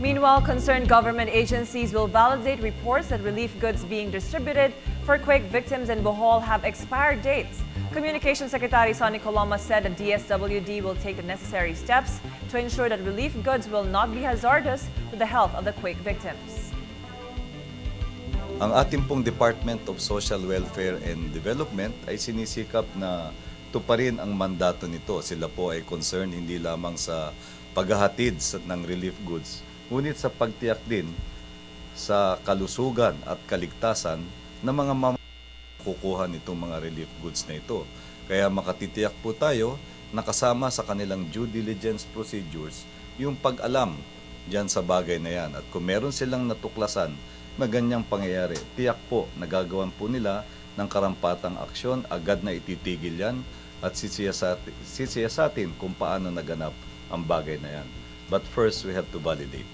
Meanwhile, concerned government agencies will validate reports that relief goods being distributed for quake victims in Bohol have expired dates. Communications Secretary Sonny Coloma said the DSWD will take the necessary steps to ensure that relief goods will not be hazardous to the health of the quake victims. Ang ating pong Department of Social Welfare and Development ay sinisikap na tuparin ang mandato nito. Sila po ay concerned hindi lamang sa paghahatid ng relief goods, ngunit sa pagtiyak din sa kalusugan at kaligtasan ng mga kukuha nitong mga relief goods na ito. Kaya makatitiyak po tayo na kasama sa kanilang due diligence procedures yung pag-alam dyan sa bagay na yan. At kung meron silang natuklasan na ganyang pangyayari, tiyak po nagagawan po nila ng karampatang aksyon, agad na ititigil yan at sisiyasatin kung paano naganap ang bagay na yan. But first, we have to validate.